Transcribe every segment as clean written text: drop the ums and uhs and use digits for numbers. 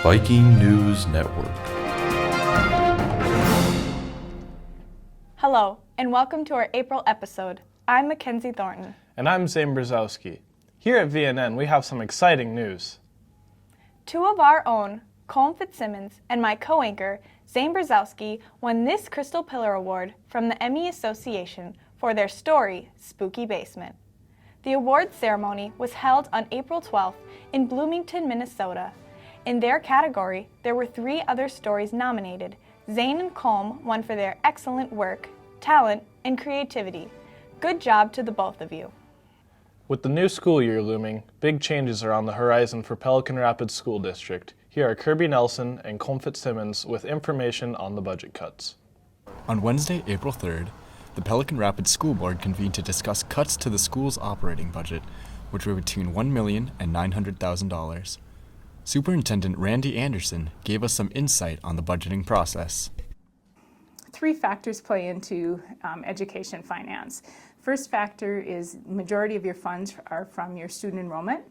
Viking News Network. Hello, and welcome to our April episode. I'm Mackenzie Thornton. And I'm Zane Brzezowski. Here at VNN, we have some exciting news. Two of our own, Colm Fitzsimmons and my co-anchor, Zane Brzezowski, won this Crystal Pillar Award from the Emmy Association for their story, Spooky Basement. The award ceremony was held on April 12th in Bloomington, Minnesota. In their category, there were 3 other stories nominated. Zane and Colm won for their excellent work, talent, and creativity. Good job to the both of you. With the new school year looming, big changes are on the horizon for Pelican Rapids School District. Here are Kirby Nelson and Colm Fitzsimmons with information on the budget cuts. On Wednesday, April 3rd, the Pelican Rapids School Board convened to discuss cuts to the school's operating budget, which were between $1 million and $900,000. Superintendent Randy Anderson gave us some insight on the budgeting process. 3 factors play into education finance. First factor is majority of your funds are from your student enrollment.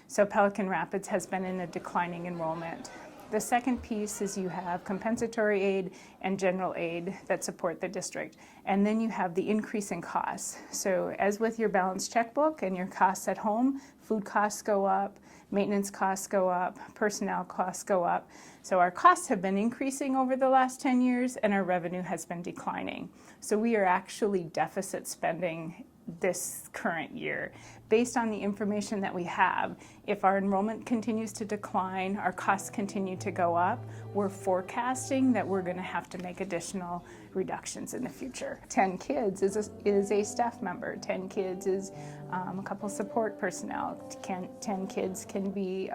So Pelican Rapids has been in a declining enrollment. The second piece is you have compensatory aid and general aid that support the district. And then you have the increase in costs. So as with your balanced checkbook and your costs at home, food costs go up, maintenance costs go up, personnel costs go up. So our costs have been increasing over the last 10 years and our revenue has been declining. So we are actually deficit spending this current year. Based on the information that we have, if our enrollment continues to decline, our costs continue to go up, we're forecasting that we're going to have to make additional reductions in the future. 10 kids is a staff member. 10 kids is a couple support personnel. 10 kids can be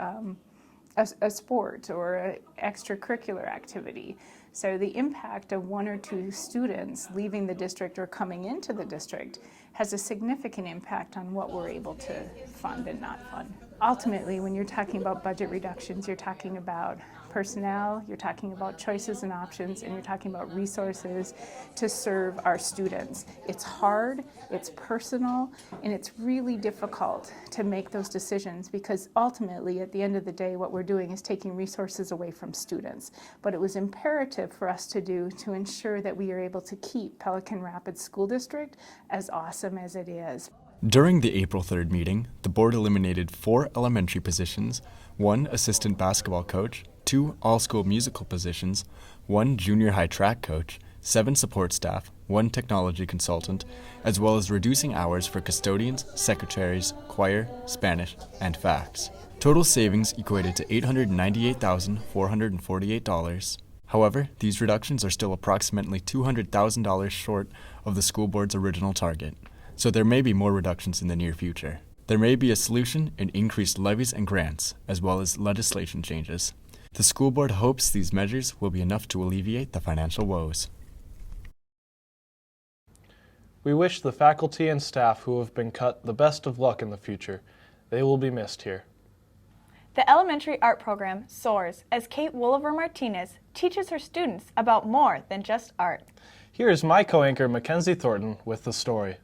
a sport or an extracurricular activity. So the impact of 1 or 2 students leaving the district or coming into the district has a significant impact on what we're able to fund and not fund. Ultimately, when you're talking about budget reductions, you're talking about personnel, you're talking about choices and options, and you're talking about resources to serve our students. It's hard, it's personal, and it's really difficult to make those decisions because ultimately, at the end of the day, what we're doing is taking resources away from students. But it was imperative for us to do to ensure that we are able to keep Pelican Rapids School District as awesome as it is. During the April 3rd meeting, the board eliminated 4 elementary positions, 1 assistant basketball coach, 2 all-school musical positions, 1 junior high track coach, 7 support staff, 1 technology consultant, as well as reducing hours for custodians, secretaries, choir, Spanish, and FACS. Total savings equated to $898,448. However, these reductions are still approximately $200,000 short of the school board's original target, so there may be more reductions in the near future. There may be a solution in increased levies and grants, as well as legislation changes. The school board hopes these measures will be enough to alleviate the financial woes. We wish the faculty and staff who have been cut the best of luck in the future. They will be missed here. The elementary art program soars as Kate Wolliver-Martinez teaches her students about more than just art. Here is my co-anchor Mackenzie Thornton with the story.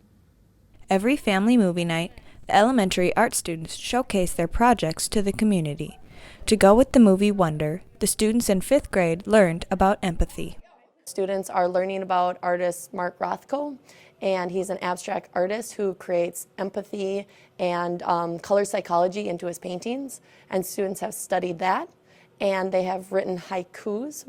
Every family movie night, the elementary art students showcase their projects to the community. To go with the movie Wonder, the students in 5th grade learned about empathy. Students are learning about artist Mark Rothko, and he's an abstract artist who creates empathy and color psychology into his paintings. And students have studied that, and they have written haikus.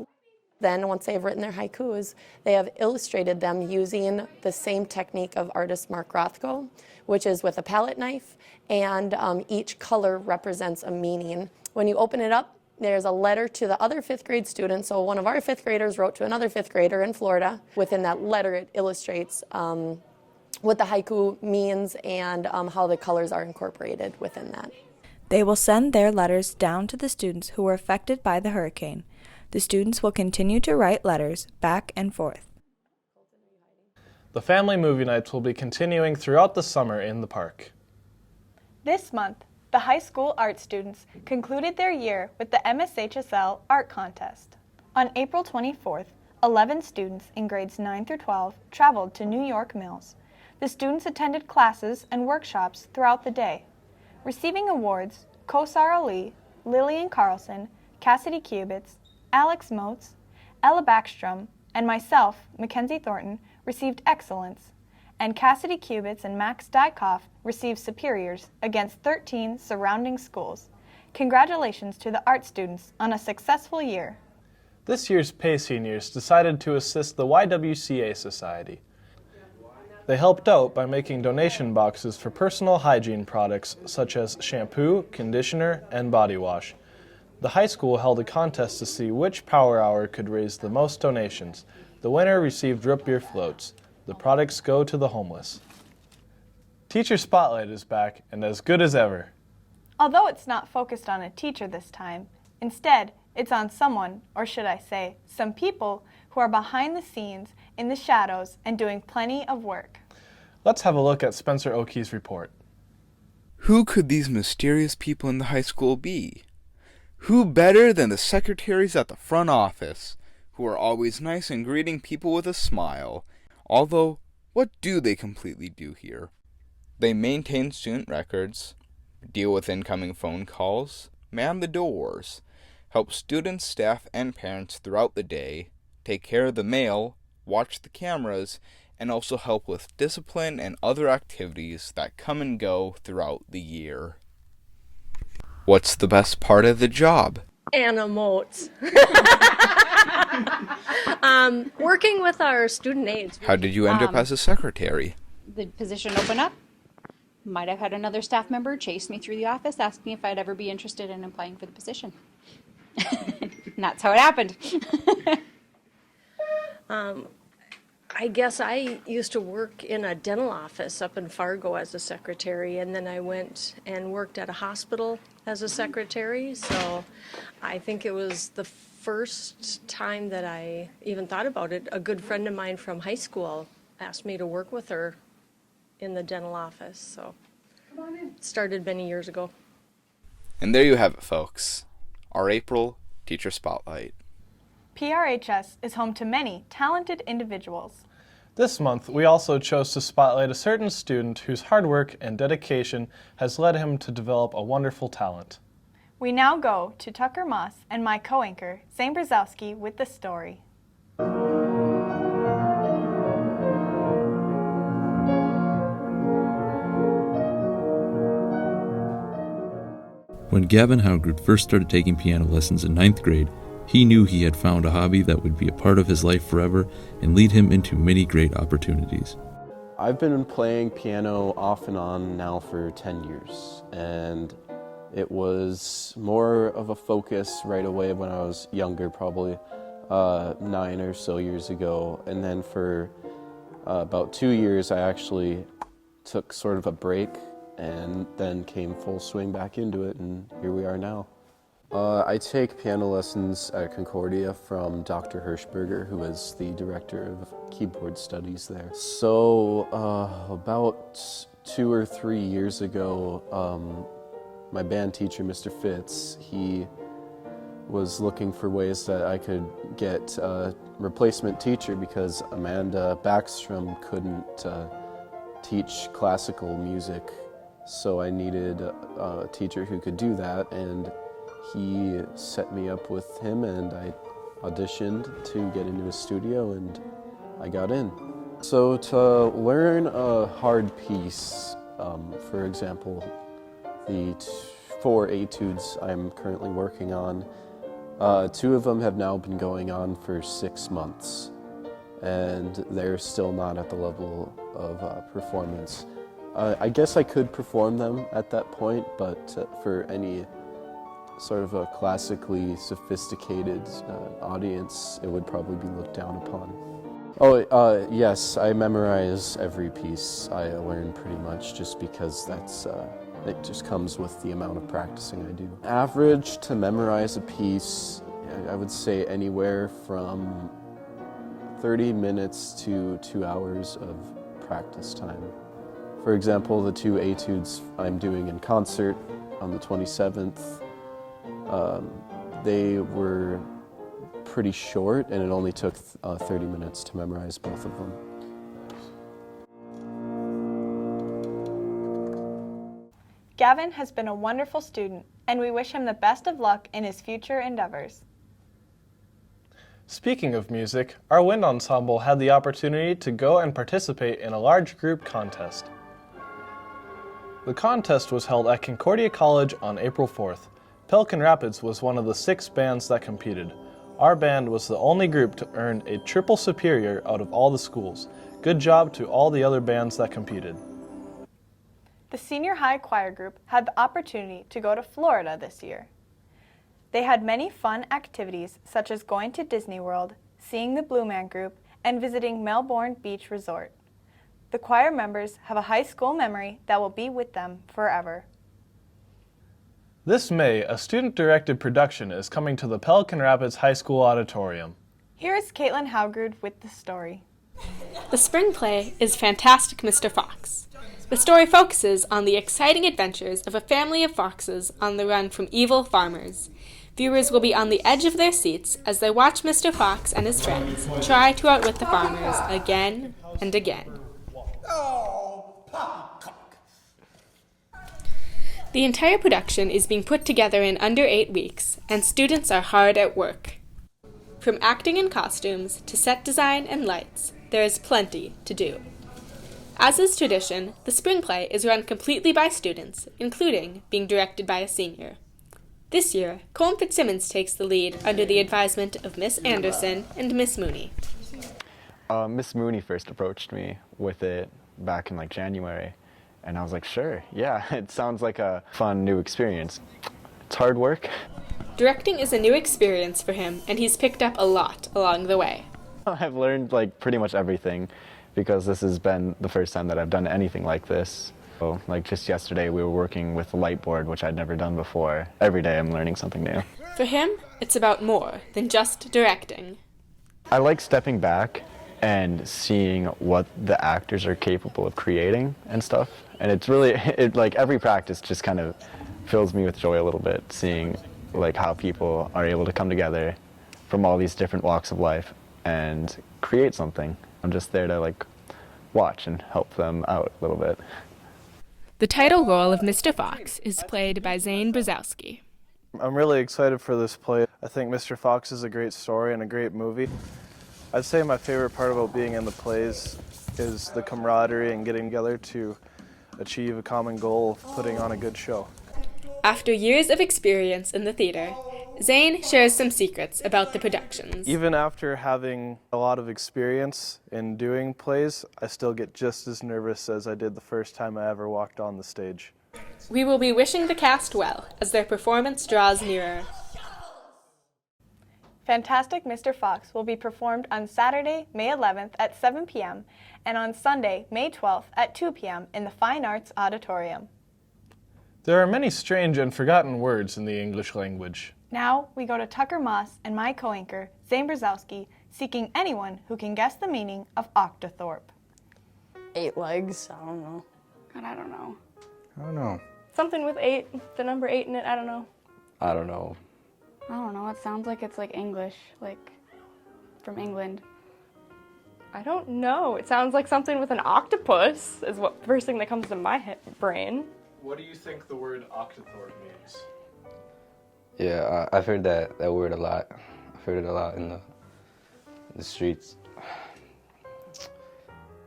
Then, once they have written their haikus, they have illustrated them using the same technique of artist Mark Rothko, which is with a palette knife, and each color represents a meaning. When you open it up, there's a letter to the other 5th grade students. So one of our 5th graders wrote to another 5th grader in Florida. Within that letter, it illustrates what the haiku means and how the colors are incorporated within that. They will send their letters down to the students who were affected by the hurricane. The students will continue to write letters back and forth. The family movie nights will be continuing throughout the summer in the park. This month, the high school art students concluded their year with the MSHSL Art Contest. On April 24th, 11 students in grades 9 through 12 traveled to New York Mills. The students attended classes and workshops throughout the day. Receiving awards, Kosar Ali, Lillian Carlson, Cassidy Cubits, Alex Motes, Ella Backstrom, and myself, Mackenzie Thornton, received excellence, and Cassidy Cubits and Max Dykoff received superiors against 13 surrounding schools. Congratulations to the art students on a successful year. This year's Pay Seniors decided to assist the YWCA Society. They helped out by making donation boxes for personal hygiene products such as shampoo, conditioner, and body wash. The high school held a contest to see which power hour could raise the most donations. The winner received root beer floats. The products go to the homeless. Teacher Spotlight is back and as good as ever. Although it's not focused on a teacher this time, instead, it's on someone, or should I say, some people who are behind the scenes, in the shadows, and doing plenty of work. Let's have a look at Spencer Oakey's report. Who could these mysterious people in the high school be? Who better than the secretaries at the front office, who are always nice and greeting people with a smile? Although, what do they completely do here? They maintain student records, deal with incoming phone calls, man the doors, help students, staff, and parents throughout the day, take care of the mail, watch the cameras, and also help with discipline and other activities that come and go throughout the year. What's the best part of the job? Anna Motes. Working with our student aides. How did you end up as a secretary? The position opened up. Might have had another staff member chase me through the office, ask me if I'd ever be interested in applying for the position. And that's how it happened. I guess I used to work in a dental office up in Fargo as a secretary, and then I went and worked at a hospital as a secretary. So I think it was the first time that I even thought about it. A good friend of mine from high school asked me to work with her in the dental office. So it started many years ago. And there you have it, folks. Our April Teacher Spotlight. PRHS is home to many talented individuals. This month, we also chose to spotlight a certain student whose hard work and dedication has led him to develop a wonderful talent. We now go to Tucker Moss and my co-anchor, Zane Brzezowski, with the story. When Gavin Howgard first started taking piano lessons in 9th grade, he knew he had found a hobby that would be a part of his life forever and lead him into many great opportunities. I've been playing piano off and on now for 10 years, and it was more of a focus right away when I was younger, probably 9 or so years ago. And then for about 2 years, I actually took sort of a break and then came full swing back into it, and here we are now. I take piano lessons at Concordia from Dr. Hirschberger, who is the director of keyboard studies there. So about 2 or 3 years ago, my band teacher, Mr. Fitz, he was looking for ways that I could get a replacement teacher because Amanda Backstrom couldn't teach classical music. So I needed a teacher who could do that, and he set me up with him, and I auditioned to get into his studio, and I got in. So to learn a hard piece, for example, the 4 etudes I'm currently working on, 2 of them have now been going on for 6 months, and they're still not at the level of performance. I guess I could perform them at that point, but for any sort of a classically sophisticated audience, it would probably be looked down upon. Oh, yes, I memorize every piece I learn pretty much just because that's, it just comes with the amount of practicing I do. Average to memorize a piece, I would say anywhere from 30 minutes to 2 hours of practice time. For example, the 2 etudes I'm doing in concert on the 27th, they were pretty short, and it only took 30 minutes to memorize both of them. Gavin has been a wonderful student and we wish him the best of luck in his future endeavors. Speaking of music, our wind ensemble had the opportunity to go and participate in a large group contest. The contest was held at Concordia College on April 4th. Pelican Rapids was one of the 6 bands that competed. Our band was the only group to earn a triple superior out of all the schools. Good job to all the other bands that competed. The senior high choir group had the opportunity to go to Florida this year. They had many fun activities such as going to Disney World, seeing the Blue Man Group, and visiting Melbourne Beach Resort. The choir members have a high school memory that will be with them forever. This May, a student-directed production is coming to the Pelican Rapids High School Auditorium. Here is Caitlin Howgrud with the story. The spring play is Fantastic Mr. Fox. The story focuses on the exciting adventures of a family of foxes on the run from evil farmers. Viewers will be on the edge of their seats as they watch Mr. Fox and his friends try to outwit the farmers again and again. The entire production is being put together in under 8 weeks, and students are hard at work. From acting and costumes to set design and lights, there is plenty to do. As is tradition, the spring play is run completely by students, including being directed by a senior. This year, Colm Fitzsimmons takes the lead under the advisement of Miss Anderson and Miss Mooney. Miss Mooney first approached me with it back in January, and I was like, sure, yeah, it sounds like a fun new experience. It's hard work. Directing is a new experience for him, and he's picked up a lot along the way. I've learned pretty much everything because this has been the first time that I've done anything like this. So, just yesterday we were working with a light board, which I'd never done before. Every day I'm learning something new. For him, it's about more than just directing. I like stepping back and seeing what the actors are capable of creating and stuff. And it's really, every practice just kind of fills me with joy a little bit, seeing how people are able to come together from all these different walks of life and create something. I'm just there to watch and help them out a little bit. The title role of Mr. Fox is played by Zane Brzezowski. I'm really excited for this play. I think Mr. Fox is a great story and a great movie. I'd say my favorite part about being in the plays is the camaraderie and getting together to achieve a common goal of putting on a good show. After years of experience in the theater, Zane shares some secrets about the productions. Even after having a lot of experience in doing plays, I still get just as nervous as I did the first time I ever walked on the stage. We will be wishing the cast well as their performance draws nearer. Fantastic Mr. Fox will be performed on Saturday, May 11th at 7 p.m. and on Sunday, May 12th at 2 p.m. in the Fine Arts Auditorium. There are many strange and forgotten words in the English language. Now we go to Tucker Moss and my co-anchor, Zane Brzezowski, seeking anyone who can guess the meaning of octothorpe. 8 legs, I don't know. God, I don't know. I don't know. Something with 8, the number 8 in it, I don't know. I don't know. I don't know, it sounds like it's English, from England. I don't know. It sounds like something with an octopus is what first thing that comes to my brain. What do you think the word octothorpe means? Yeah, I've heard that word a lot. I've heard it a lot in the streets.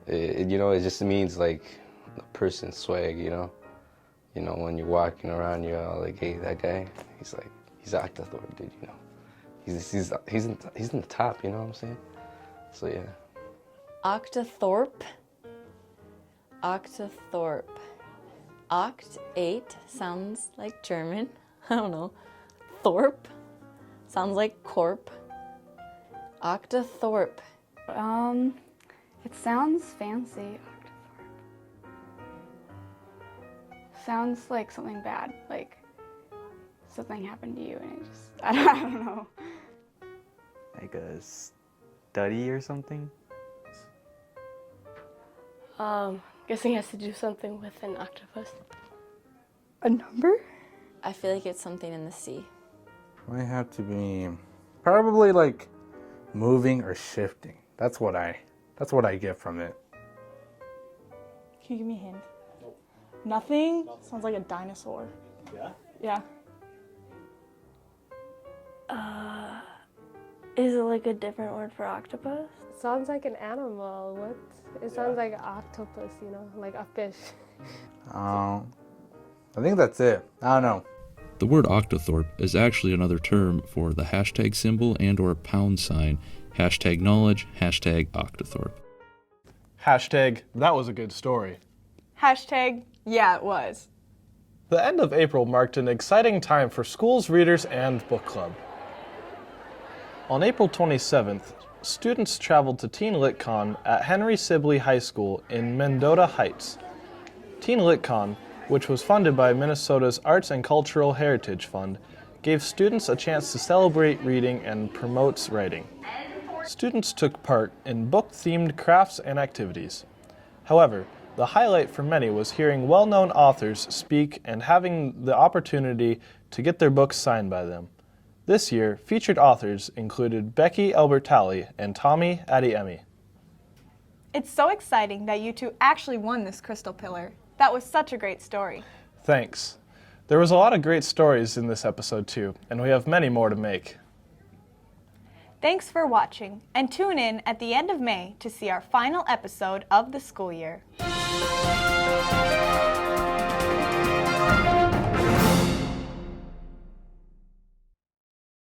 It just means a person swag, when you're walking around, you're all hey, that guy, he's octothorpe, dude, He's in the top, you know what I'm saying? So yeah. Octothorpe. Octothorpe. Oct, 8, sounds like German. I don't know. Thorpe sounds like corp. Octothorpe. It sounds fancy. Sounds like something bad, something happened to you and it just, I don't know. Like a study or something? Guessing it has to do something with an octopus. A number? I feel like it's something in the sea. Might have to be probably moving or shifting. That's what I get from it. Can you give me a hint? Nothing? Sounds like a dinosaur. Yeah? Yeah. Is it like a different word for octopus? Sounds like an animal. What? It sounds like an octopus, you know, like a fish. I think that's it. I don't know. The word octothorpe is actually another term for the hashtag symbol and or pound sign, hashtag knowledge, hashtag octothorpe. Hashtag, that was a good story. Hashtag, yeah, it was. The end of April marked an exciting time for schools, readers, and book club. On April 27th, students traveled to Teen LitCon at Henry Sibley High School in Mendota Heights. Teen LitCon, which was funded by Minnesota's Arts and Cultural Heritage Fund, gave students a chance to celebrate reading and promotes writing. Students took part in book-themed crafts and activities. However, the highlight for many was hearing well-known authors speak and having the opportunity to get their books signed by them. This year, featured authors included Becky Albertalli and Tommy Adeyemi. It's so exciting that you two actually won this Crystal Pillar. That was such a great story. Thanks. There was a lot of great stories in this episode too, and we have many more to make. Thanks for watching, and tune in at the end of May to see our final episode of the school year.